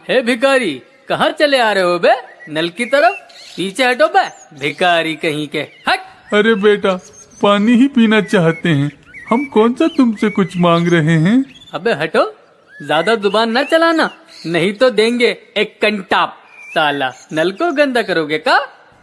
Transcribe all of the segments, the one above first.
हे भिखारी, कहाँ चले आ रहे हो बे? नल की तरफ पीछे हटो बे, भिखारी कहीं के। हट। अरे बेटा, पानी ही पीना चाहते हैं, हम कौन सा तुमसे कुछ मांग रहे हैं। अबे हटो, ज्यादा जुबान न चलाना, नहीं तो देंगे एक कंटाप। साला नल को गंदा करोगे का?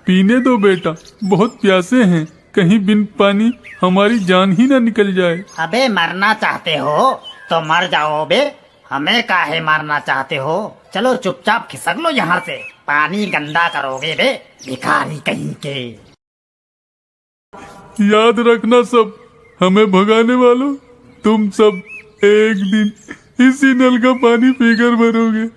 पीने दो बेटा, बहुत प्यासे हैं, कहीं बिन पानी हमारी जान ही न निकल जाए। अबे मरना चाहते हो तो मर जाओ बे, हमें काहे मारना चाहते हो? चलो चुपचाप खिसक लो यहाँ से, पानी गंदा करोगे बे, भिखारी कहीं के। याद रखना सब, हमें भगाने वालों, तुम सब एक दिन इसी नल का पानी पीकर मरोगे।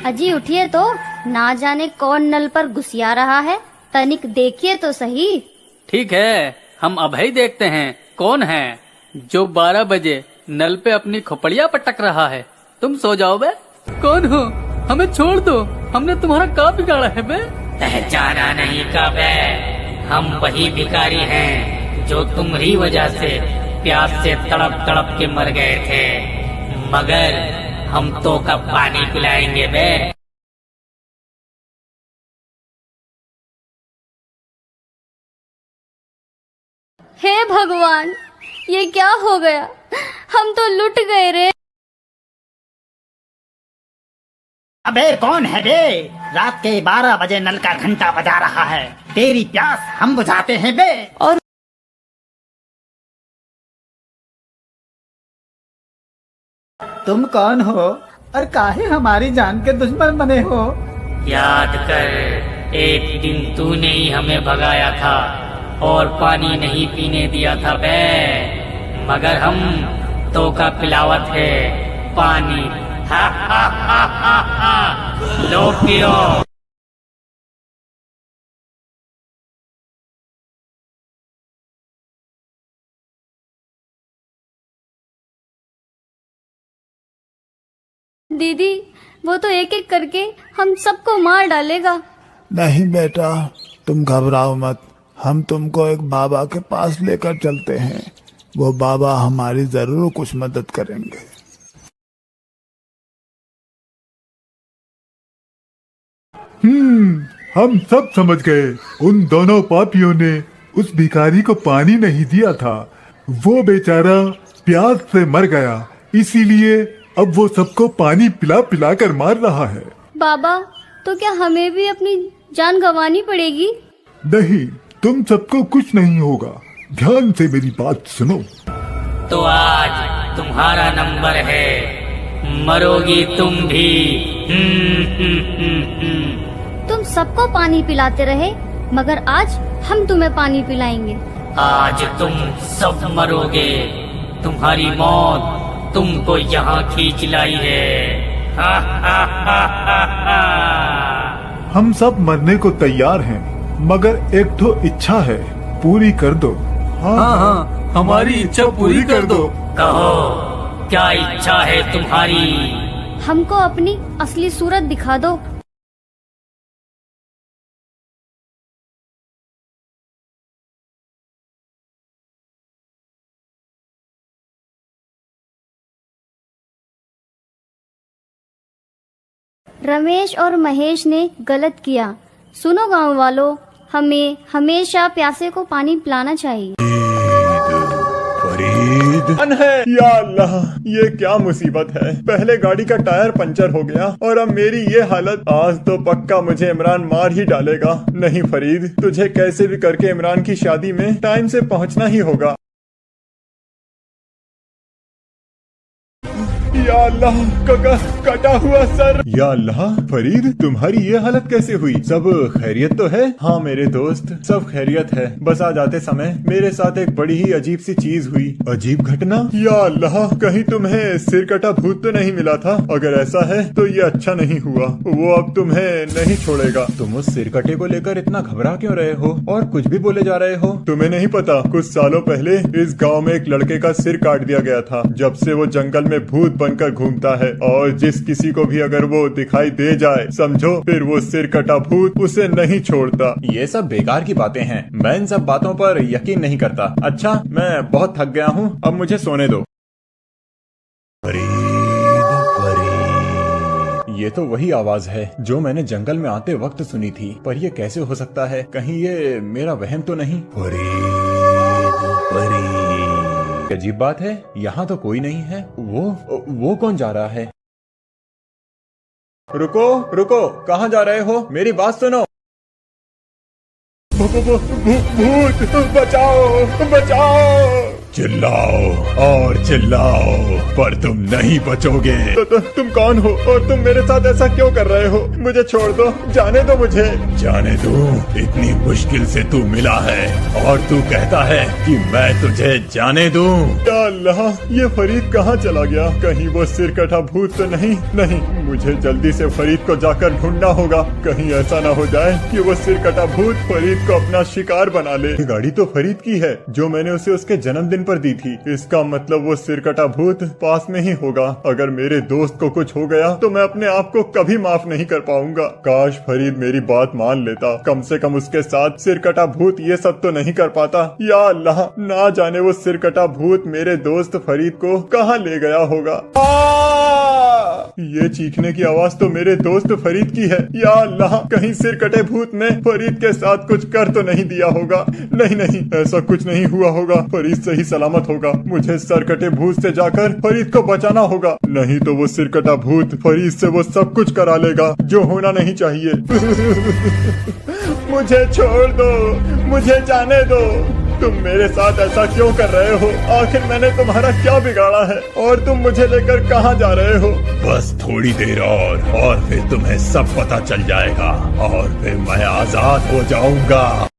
अजी उठिए तो, ना जाने कौन नल पर घुसिया रहा है, तनिक देखिए तो सही। ठीक है, हम अब ही देखते हैं कौन है जो 12 बजे नल पे अपनी खोपड़िया पटक रहा है। तुम सो जाओ बे। कौन हो? हमें छोड़ दो, हमने तुम्हारा का बिगाड़ा है बे? पहचाना नहीं का बे, हम वही भिखारी हैं जो तुम्हारी वजह से प्यास से तड़प तड़प के मर गए थे, मगर हम तो कब पानी पिलाएंगे बे। हे भगवान, ये क्या हो गया? हम तो लुट गए रे। अबे कौन है बे? रात के 12 बजे नल का घंटा बजा रहा है, तेरी प्यास हम बुझाते हैं बे। और तुम कौन हो और काहे हमारी जान के दुश्मन बने हो? याद कर, एक दिन तूने ही हमें भगाया था और पानी नहीं पीने दिया था बे, मगर हम तो का पिलावत है पानी। हा हा हा हा हा, लो पियो। दीदी, वो तो एक एक करके हम सबको मार डालेगा। नहीं बेटा, तुम घबराओ मत, हम तुमको एक बाबा के पास लेकर चलते हैं, वो बाबा हमारी जरूर कुछ मदद करेंगे। हम सब समझ गए, उन दोनों पापियों ने उस भिखारी को पानी नहीं दिया था, वो बेचारा प्यास से मर गया, इसीलिए अब वो सबको पानी पिला पिला कर मार रहा है। बाबा, तो क्या हमें भी अपनी जान गंवानी पड़ेगी? नहीं, तुम सबको कुछ नहीं होगा, ध्यान से मेरी बात सुनो। तो आज तुम्हारा नंबर है, मरोगी तुम भी। तुम सबको पानी पिलाते रहे, मगर आज हम तुम्हें पानी पिलाएंगे। आज तुम सब मरोगे, तुम्हारी मौत तुमको यहाँ खींच लाई है। हा हा हा हा हा। हम सब मरने को तैयार हैं, मगर एक तो इच्छा है, पूरी कर दो। हाँ, हमारी इच्छा पूरी कर दो। कहो, क्या इच्छा है तुम्हारी? हमको अपनी असली सूरत दिखा दो। रमेश और महेश ने गलत किया। सुनो गांव वालों, हमें हमेशा प्यासे को पानी पिलाना चाहिए। या अल्लाह, ये क्या मुसीबत है? पहले गाड़ी का टायर पंचर हो गया और अब मेरी ये हालत। आज तो पक्का मुझे इमरान मार ही डालेगा। नहीं फरीद, तुझे कैसे भी करके इमरान की शादी में टाइम से पहुंचना ही होगा। या अल्लाह, कटा हुआ सर। या अल्लाह, फरीद तुम्हारी ये हालत कैसे हुई? सब खैरियत तो है? हाँ मेरे दोस्त, सब खैरियत है, बस आज आते समय मेरे साथ एक बड़ी ही अजीब सी चीज हुई। अजीब घटना? या अल्लाह, कहीं तुम्हें सिर कटा भूत तो नहीं मिला था? अगर ऐसा है तो ये अच्छा नहीं हुआ, वो अब तुम्हें नहीं छोड़ेगा। तुम उस सिर कटे को लेकर इतना घबरा क्यों रहे हो और कुछ भी बोले जा रहे हो? तुम्हें नहीं पता, कुछ सालों पहले इस गाँव में एक लड़के का सिर काट दिया गया था। जब से वो जंगल में भूत बनकर घूमता है और जिस किसी को भी अगर वो दिखाई दे जाए, समझो फिर वो सिर कटा भूत उसे नहीं छोड़ता। ये सब बेकार की बातें हैं, मैं इन सब बातों पर यकीन नहीं करता। अच्छा, मैं बहुत थक गया हूँ, अब मुझे सोने दो। फरीद, फरीद। ये तो वही आवाज है जो मैंने जंगल में आते वक्त सुनी थी, पर ये कैसे हो सकता है? कहीं ये मेरा वहम तो नहीं? फरीद, अजीब बात है, यहाँ तो कोई नहीं है। वो कौन जा रहा है? रुको रुको, कहाँ जा रहे हो? मेरी बात सुनो। भूत, बचाओ बचाओ! चिल्लाओ और चिल्लाओ, पर तुम नहीं बचोगे। तुम कौन हो और तुम मेरे साथ ऐसा क्यों कर रहे हो? मुझे छोड़ दो, जाने दो मुझे। जाने दो? इतनी मुश्किल से तू मिला है और तू कहता है कि मैं तुझे जाने दूं? या अल्लाह, ये फरीद कहाँ चला गया? कहीं वो सिरकटा भूत तो नहीं? नहीं, मुझे जल्दी से फरीद को जाकर ढूंढना होगा। कहीं ऐसा ना हो जाए कि वो सिरकटा भूत फरीद को अपना शिकार बना ले। ये गाड़ी तो फरीद की है जो मैंने उसे उसके जन्मदिन पर दी थी। इसका मतलब वो सिरकटा भूत पास में ही होगा। अगर मेरे दोस्त को कुछ हो गया तो मैं अपने आप को कभी माफ नहीं कर पाऊंगा। काश फरीद मेरी बात मान लेता, कम से कम उसके साथ सिरकटा भूत ये सब तो नहीं कर पाता। या अल्लाह, ना जाने वो सिरकटा भूत मेरे दोस्त फरीद को कहाँ ले गया होगा। ये चीखने की आवाज तो मेरे दोस्त फरीद की है। या अल्लाह, कहीं सिरकटे भूत ने फरीद के साथ कुछ कर तो नहीं दिया होगा। नहीं नहीं, ऐसा कुछ नहीं हुआ होगा। फरीद सही सलामत होगा। मुझे सिरकटे भूत से जाकर फरीद को बचाना होगा, नहीं तो वो सिरकटा भूत फरीद से वो सब कुछ करा लेगा जो होना नहीं चाहिए। मुझे छोड़ दो, मुझे जाने दो। तुम मेरे साथ ऐसा क्यों कर रहे हो? आखिर मैंने तुम्हारा क्या बिगाड़ा है और तुम मुझे लेकर कहाँ जा रहे हो? बस थोड़ी देर और फिर तुम्हें सब पता चल जाएगा और फिर मैं आजाद हो जाऊंगा।